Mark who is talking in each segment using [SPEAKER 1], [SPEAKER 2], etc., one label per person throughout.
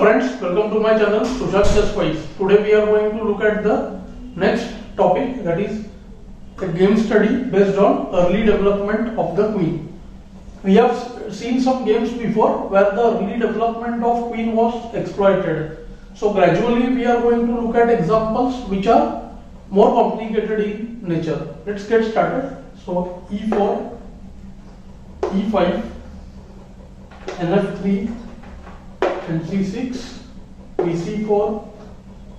[SPEAKER 1] friends, welcome to my channel Sushant Chess. Today we are going to look at the next topic, that is a game study based on early development of the queen. We have seen some games before where the early development of queen was exploited. So gradually we are going to look at examples which are more complicated in nature. Let's get started. So e4, e5, nf3, c6, bc4,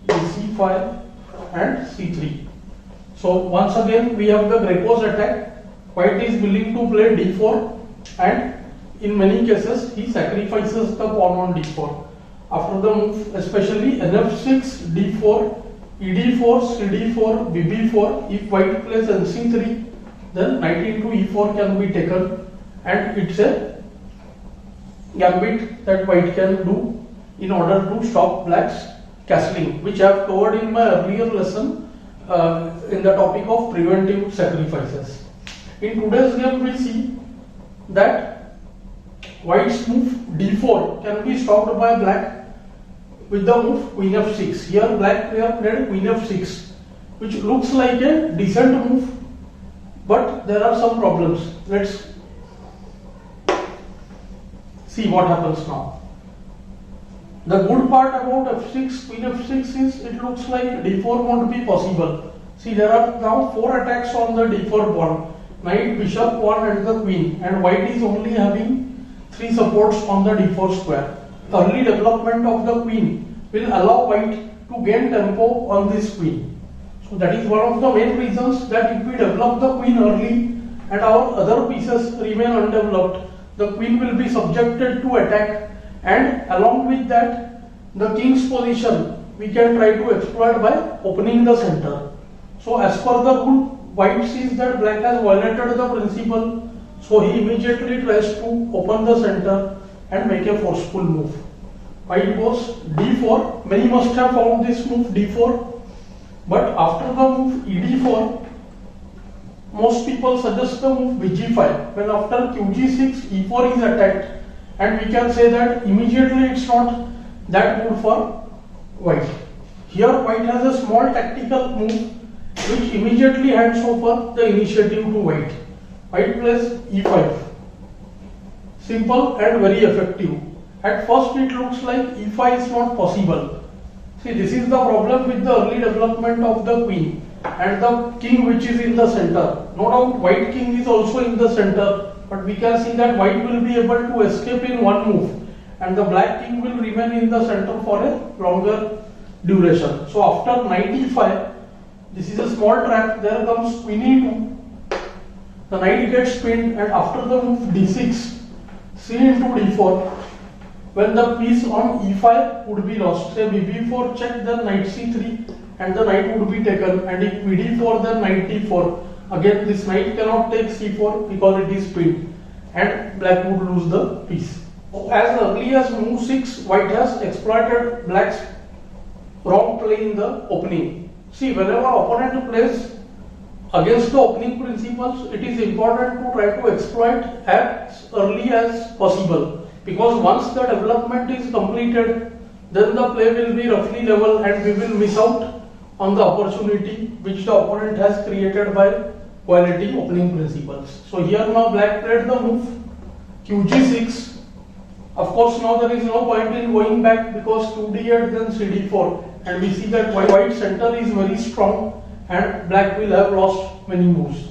[SPEAKER 1] bc5 and c3. So once again we have the Greco's attack. White is willing to play d4 and in many cases he sacrifices the pawn on d4. After the move, especially nf6, d4, ed4, cd4, bb4, if white plays nc3, then knight into e4 can be taken, and it's a gambit that white can do in order to stop black's castling, which I have covered in my earlier lesson in the topic of preventive sacrifices. In today's game we see that white's move d4 can be stopped by black with the move queen f6. Here black player played queen f6, which looks like a decent move, but there are some problems. Let's see what happens now. The good part about f6, queen f6 is it looks like d4 won't be possible. See, there are now 4 attacks on the d4 pawn, knight, bishop, pawn and the queen, and white is only having 3 supports on the d4 square. Early development of the queen will allow white to gain tempo on this queen. So that is one of the main reasons that if we develop the queen early and our other pieces remain undeveloped, the queen will be subjected to attack, and along with that the king's position we can try to exploit by opening the center. So as per the rule, white sees that black has violated the principle, so he immediately tries to open the center and make a forceful move. White goes d4. Many must have found this move d4, but after the move ed4, most people suggest the move bg5. When after qg6, e4 is attacked, and we can say that immediately it's not that good for white. Here white has a small tactical move which immediately hands over the initiative to white. White plays e5. Simple and very effective. At first it looks like e5 is not possible. See, this is the problem with the early development of the queen and the king which is in the center. No doubt white king is also in the center, but we can see that white will be able to escape in one move and the black king will remain in the center for a longer duration. So after knight e5, this is a small trap. There comes queen e2, the knight gets pinned, and after the move d6, c into d4, when the piece on e5 would be lost, say bb4 check, then knight c3 and the knight would be taken, and if bd4 then knight d4, again this knight cannot take c4 because it is pinned and black would lose the piece. As early as move 6, white has exploited black's wrong play in the opening. See, whenever opponent plays against the opening principles, it is important to try to exploit as early as possible, because once the development is completed, then the play will be roughly level and we will miss out on the opportunity which the opponent has created by violating opening principles. So here now black played the move qg6. Of course now there is no point in going back because 2d8 then cd4, and we see that white center is very strong and black will have lost many moves.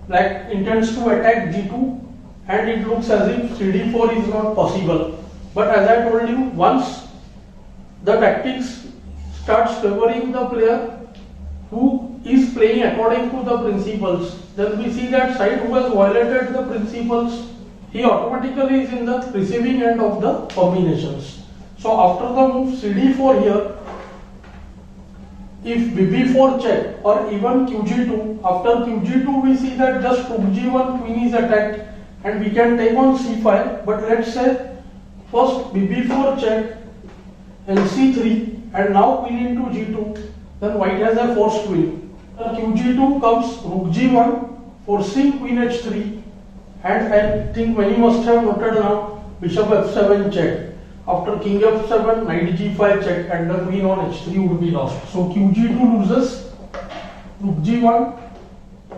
[SPEAKER 1] Black intends to attack g2 and it looks as if cd4 is not possible. But as I told you, once the tactics starts favoring the player who is playing according to the principles, then we see that side who has violated the principles, he automatically is in the receiving end of the combinations. So after the move cd4 here, if bb4 check or even qg2, after qg2 we see that just rook g1, queen is attacked and we can take on c5, but let's say first bb4 check and c3 and now queen into g2, then white has a forced queen. qg2 comes rook g1 forcing queen h3, and I think many must have noted now bishop f7 check. After king f7, knight g5 check, and the queen on h3 would be lost. So qg2 loses, rook g1,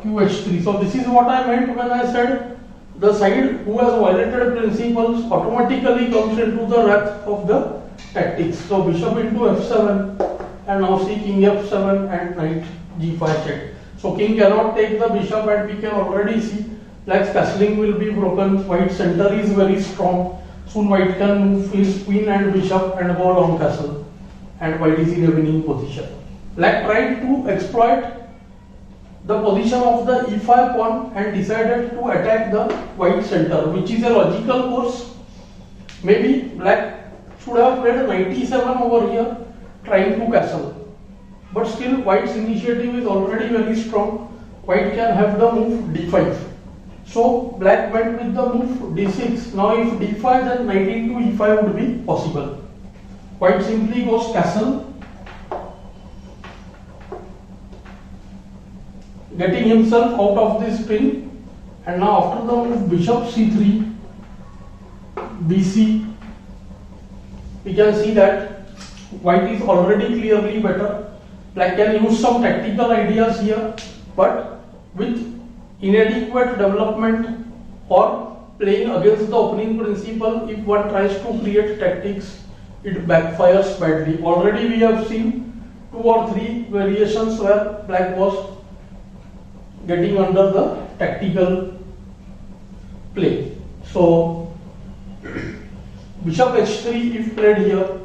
[SPEAKER 1] qh3. So this is what I meant when I said the side who has violated principles automatically comes into the wrath of the tactics. So bishop into f7, and now see king f7 and knight g5 check. So king cannot take the bishop, and we can already see black's castling will be broken. White's center is very strong. Soon white can move his queen and bishop and go long castle, and white is in a winning position. Black tried to exploit the position of the e5 pawn and decided to attack the white center, which is a logical course. Maybe black should have played knight e7 over here, trying to castle. But still white's initiative is already very strong. White can have the move d5. So black went with the move d6. Now if d5, then knight into e5 would be possible. White simply goes castle, getting himself out of this pin. And now after the move bishop c3, bc, we can see that white is already clearly better. Black can use some tactical ideas here, but with inadequate development or playing against the opening principle, if one tries to create tactics, it backfires badly. Already we have seen 2 or 3 variations where black was getting under the tactical play. So bishop h3 if played here.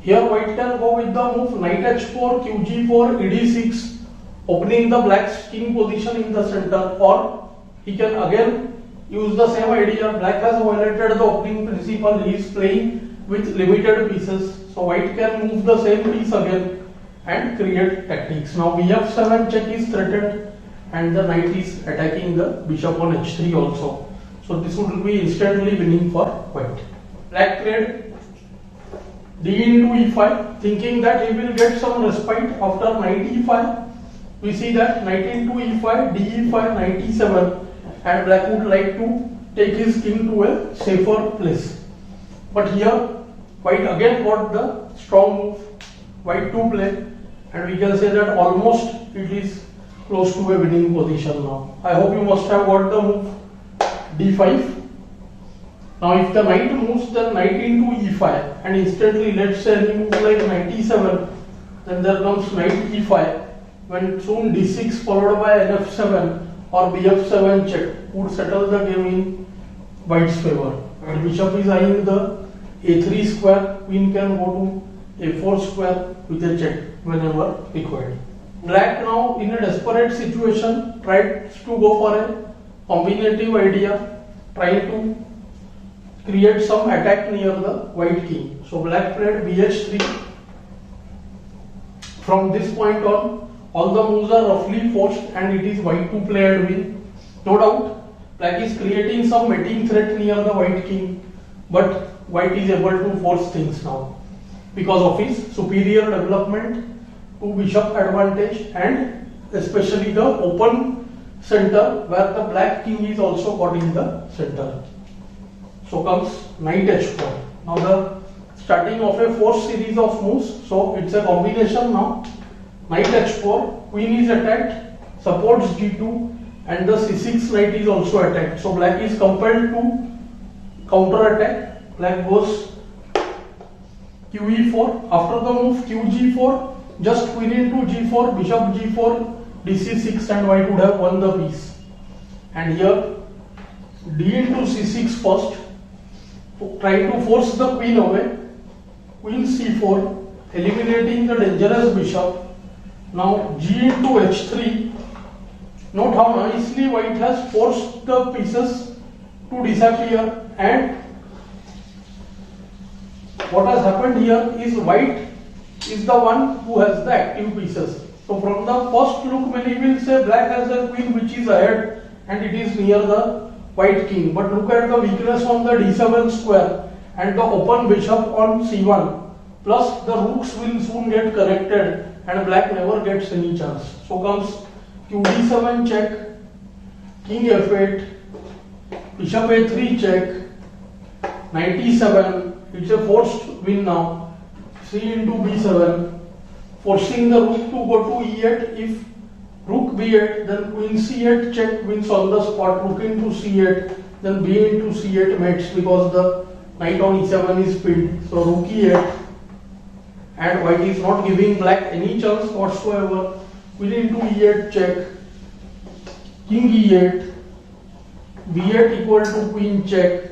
[SPEAKER 1] Here white can go with the move knight h4, qg4, ed6, opening the black's king position in the center, or he can again use the same idea. Black has violated the opening principle, he is playing with limited pieces, so white can move the same piece again and create tactics. Now bf7 check is threatened, and the knight is attacking the bishop on h3 also. So this would be instantly winning for white. Black played d into e5, thinking that he will get some respite after knight e5. We see that knight into e5, de5, knight e7, and black would like to take his king to a safer place. But here white again got the strong move, white to play, and we can say that almost it is close to a winning position now. I hope you must have got the move d5. Now if the knight moves, then knight into e5, and instantly let's say he moves like knight e7, then there comes knight e5, when soon d6 followed by nf7 or bf7 check would settle the game in white's favor. And bishop is eyeing the a3 square, queen can go to a4 square with a check whenever required. Black now in a desperate situation tried to go for a combinative idea, trying to create some attack near the white king. So black played bh3. From this point on, all the moves are roughly forced, and it is white to play and win. No doubt, black is creating some mating threat near the white king, but white is able to force things now because of his superior development, to bishop advantage, and especially the open center where the black king is also caught in the center. So comes knight h4. Now the starting of a forced series of moves. So it's a combination now. Knight h4, queen is attacked, supports g2, and the c6 knight is also attacked. So black is compelled to counter attack. Black goes qe4. After the move qg4, just queen into g4, bishop g4, dc6, and white would have won the piece. And here d into c6 first, trying to force the queen away. Queen c4, eliminating the dangerous bishop. Now g into h3. Note how nicely white has forced the pieces to disappear, and what has happened here is white is the one who has the active pieces. So from the first look, many will say black has a queen which is ahead and it is near the white king. But look at the weakness on the d7 square and the open bishop on c1. Plus the rooks will soon get corrected and black never gets any chance. So comes qd7 check, king f8, bishop a3 check, knight e7, it's a forced win now. C into B7, forcing the rook to go to E8. If rook B8, then queen C8 check wins on the spot. Rook into C8, then B into C8 mates because the knight on E7 is pinned. So rook E8, and white is not giving black any chance whatsoever. Queen into E8 check, king E8, B8 equal to queen check,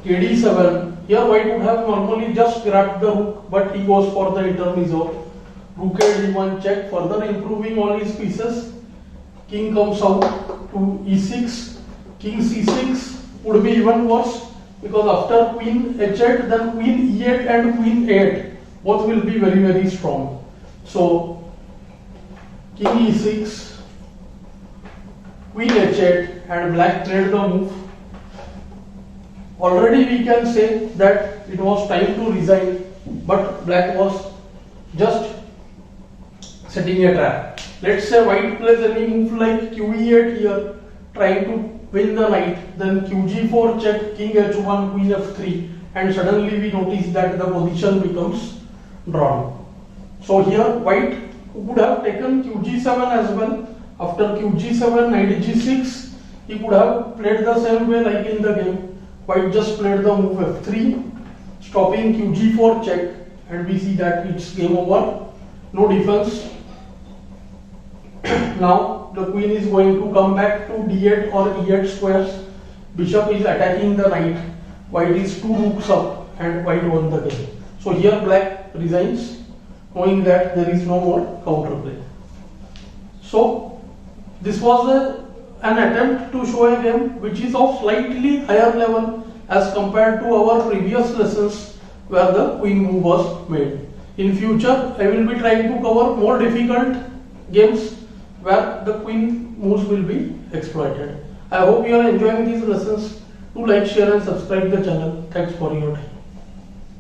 [SPEAKER 1] KD7. Here white would have normally just grabbed the rook, but he goes for the intermezzo. Rook a d1 check, further improving all his pieces. King comes out to e6, king c6 would be even worse because after queen h8, then queen e8 and queen a8 both will be very, very strong. So king e6, queen h8, and black played the move. Already we can say that it was time to resign, but black was just setting a trap. Let's say white plays any move like qe8 here, trying to win the knight, then qg4 check, king h1, queen f3, and suddenly we notice that the position becomes drawn. So here white would have taken qg7 as well. After qg7, knight g6, he could have played the same way like in the game. White just played the move f3, stopping qg4 check, and we see that it's game over, no defense. Now the queen is going to come back to d8 or e8 squares. Bishop is attacking the knight. White is 2 rooks up, and white won the game. So here black resigns, knowing that there is no more counterplay. So this was an attempt to show a game which is of slightly higher level as compared to our previous lessons where the queen move was made. In future, I will be trying to cover more difficult games where the queen moves will be exploited. I hope you are enjoying these lessons. Do like, share and subscribe the channel. Thanks for your time.